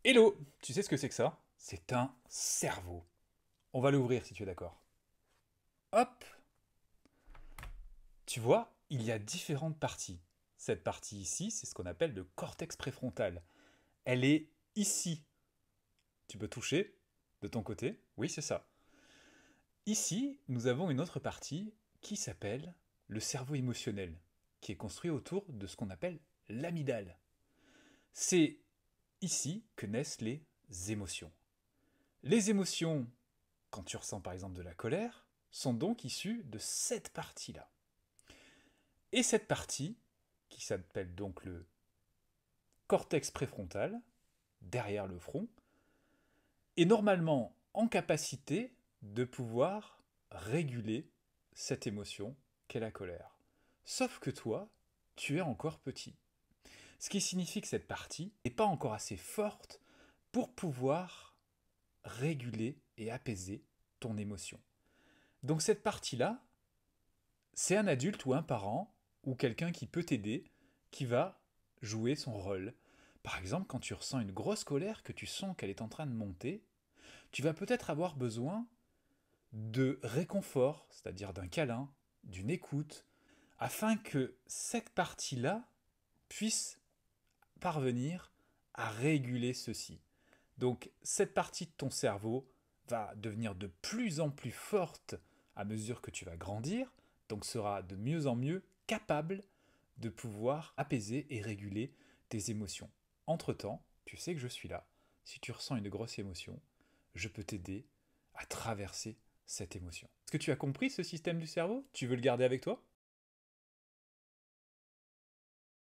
Hello! Tu sais ce que c'est que ça? C'est un cerveau. On va l'ouvrir si tu es d'accord. Hop! Tu vois, il y a différentes parties. Cette partie ici, c'est ce qu'on appelle le cortex préfrontal. Elle est ici. Tu peux toucher de ton côté? Oui, c'est ça. Ici, nous avons une autre partie qui s'appelle le cerveau émotionnel, qui est construit autour de ce qu'on appelle l'amygdale. C'est ici que naissent les émotions. Les émotions, quand tu ressens par exemple de la colère, sont donc issues de cette partie-là. Et cette partie, qui s'appelle donc le cortex préfrontal, derrière le front, est normalement en capacité de pouvoir réguler cette émotion qu'est la colère. Sauf que toi, tu es encore petit. Ce qui signifie que cette partie n'est pas encore assez forte pour pouvoir réguler et apaiser ton émotion. Donc cette partie-là, c'est un adulte ou un parent ou quelqu'un qui peut t'aider qui va jouer son rôle. Par exemple, quand tu ressens une grosse colère, que tu sens qu'elle est en train de monter, tu vas peut-être avoir besoin de réconfort, c'est-à-dire d'un câlin, d'une écoute, afin que cette partie-là puisse parvenir à réguler ceci. Donc cette partie de ton cerveau va devenir de plus en plus forte à mesure que tu vas grandir, donc sera de mieux en mieux capable de pouvoir apaiser et réguler tes émotions. Entre-temps, tu sais que je suis là. Si tu ressens une grosse émotion, je peux t'aider à traverser cette émotion. Est-ce que tu as compris ce système du cerveau? Tu veux le garder avec toi?